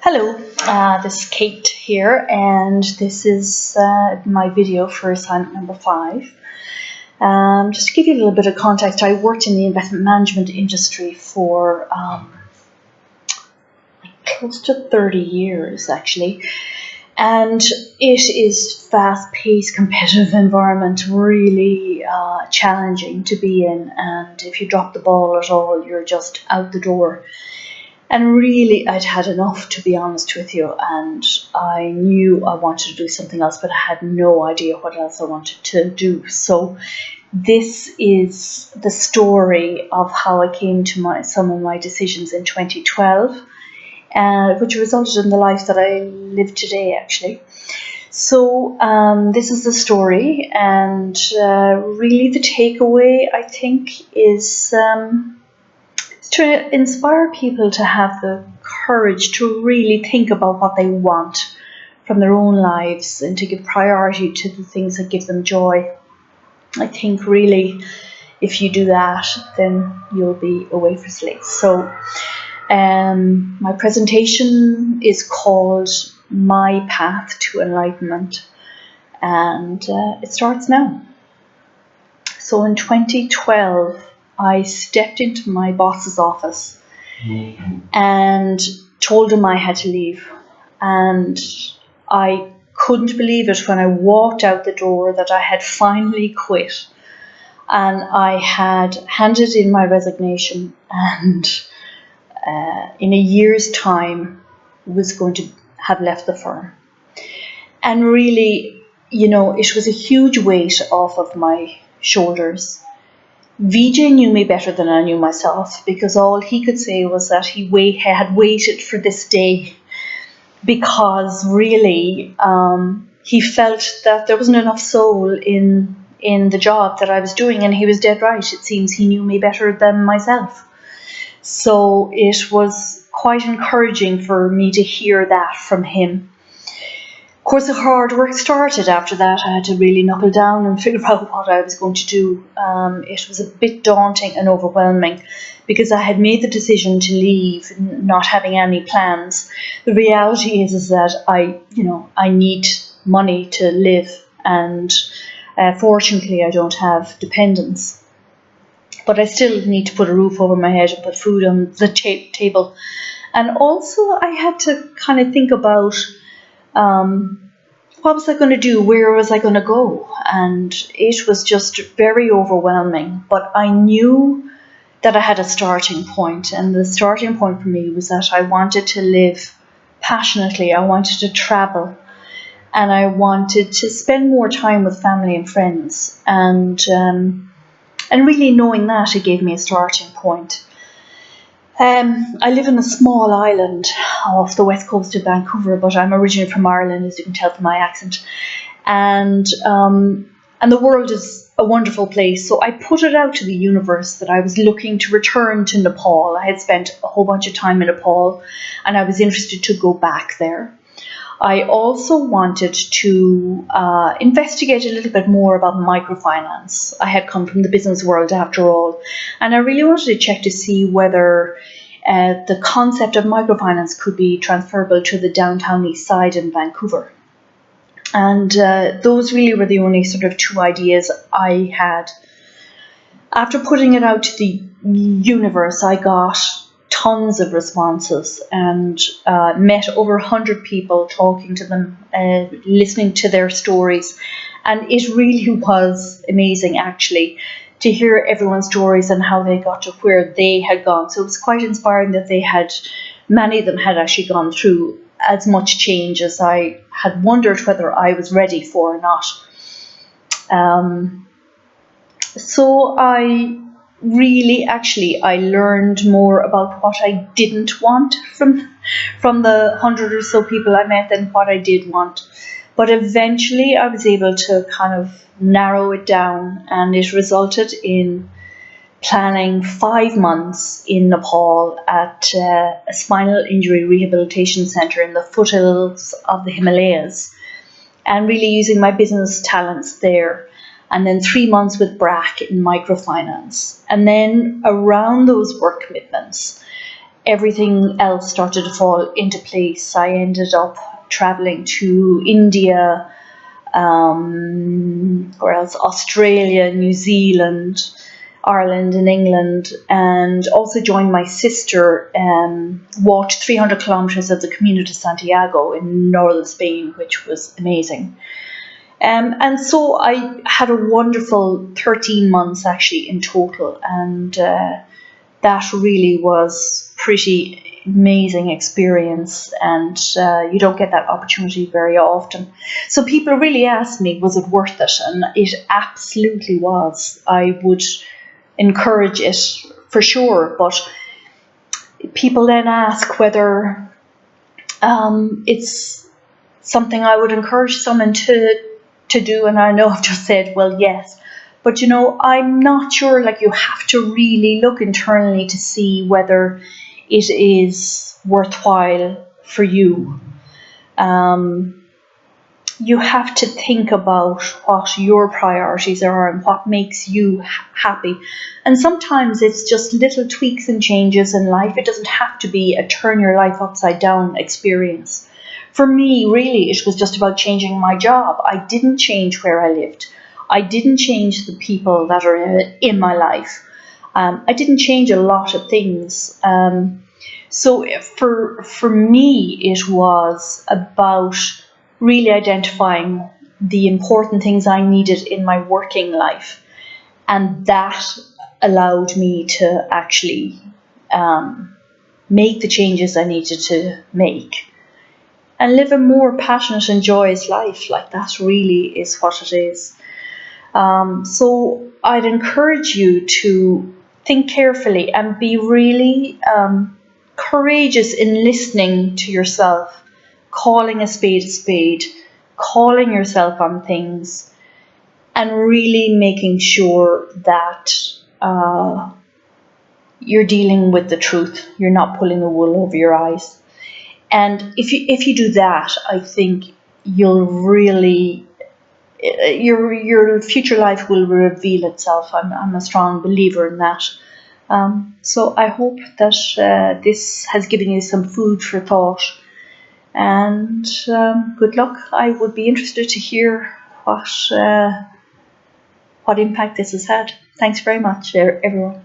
Hello, this is Kate here, and this is my video for assignment number 5. Just to give you a little bit of context, I worked in the investment management industry for close to 30 years actually, and it is fast-paced, competitive environment, really challenging to be in, and if you drop the ball at all, you're just out the door. And really, I'd had enough, to be honest with you, and I knew I wanted to do something else, but I had no idea what else I wanted to do. So this is the story of how I came to some of my decisions in 2012, which resulted in the life that I live today, actually. So this is the story, and really the takeaway, I think, is to inspire people to have the courage to really think about what they want from their own lives and to give priority to the things that give them joy. I think really if you do that, then you'll be away for sleep. So my presentation is called My Path to Enlightenment, and it starts now. So in 2012, I stepped into my boss's office and told him I had to leave. And I couldn't believe it when I walked out the door that I had finally quit. And I had handed in my resignation, and in a year's time was going to have left the firm. And really, you know, it was a huge weight off of my shoulders. VJ knew me better than I knew myself, because all he could say was that he had waited for this day, because really he felt that there wasn't enough soul in the job that I was doing, and he was dead right. It seems he knew me better than myself. So it was quite encouraging for me to hear that from him. Of course, the hard work started after that. I had to really knuckle down and figure out what I was going to do. It was a bit daunting and overwhelming because I had made the decision to leave, not having any plans. The reality is that I need money to live, and fortunately I don't have dependents. But I still need to put a roof over my head and put food on the table. And also I had to kind of think about what was I going to do? Where was I going to go? And it was just very overwhelming. But I knew that I had a starting point. And the starting point for me was that I wanted to live passionately. I wanted to travel. And I wanted to spend more time with family and friends. And really knowing that, it gave me a starting point. I live in a small island off the west coast of Vancouver, but I'm originally from Ireland, as you can tell from my accent. And the world is a wonderful place. So I put it out to the universe that I was looking to return to Nepal. I had spent a whole bunch of time in Nepal, and I was interested to go back there. I also wanted to investigate a little bit more about microfinance. I had come from the business world after all, and I really wanted to check to see whether the concept of microfinance could be transferable to the downtown east side in Vancouver. And those really were the only sort of two ideas I had. After putting it out to the universe, I got tons of responses and met over 100 people, talking to them, listening to their stories. And it really was amazing, actually, to hear everyone's stories and how they got to where they had gone. So it was quite inspiring that many of them had actually gone through as much change as I had wondered whether I was ready for or not. So I learned more about what I didn't want from the 100 or so people I met than what I did want. But eventually I was able to kind of narrow it down, and it resulted in planning 5 months in Nepal at a spinal injury rehabilitation center in the foothills of the Himalayas, and really using my business talents there. And then 3 months with BRAC in microfinance. And then around those work commitments, everything else started to fall into place. I ended up traveling to India, where else? Australia, New Zealand, Ireland and England, and also joined my sister, walked 300 kilometres of the Camino de Santiago in northern Spain, which was amazing. And so I had a wonderful 13 months actually in total, and that really was pretty amazing experience, and you don't get that opportunity very often. So people really asked me, was it worth it? And it absolutely was. I would encourage it for sure, but people then ask whether it's something I would encourage someone to do, and I know I've just said, well, yes, but you know, I'm not sure. Like, you have to really look internally to see whether it is worthwhile for you. You have to think about what your priorities are and what makes you happy. And sometimes it's just little tweaks and changes in life. It doesn't have to be a turn your life upside down experience. For me, really, it was just about changing my job. I didn't change where I lived. I didn't change the people that are in my life. I didn't change a lot of things. So for me, it was about really identifying the important things I needed in my working life. And that allowed me to actually make the changes I needed to make and live a more passionate and joyous life. Like, that really is what it is. So I'd encourage you to think carefully and be really courageous in listening to yourself, calling a spade, calling yourself on things, and really making sure that you're dealing with the truth. You're not pulling the wool over your eyes. And if you do that, I think you'll really, your future life will reveal itself. I'm a strong believer in that. So I hope that this has given you some food for thought. And good luck. I would be interested to hear what impact this has had. Thanks very much, everyone.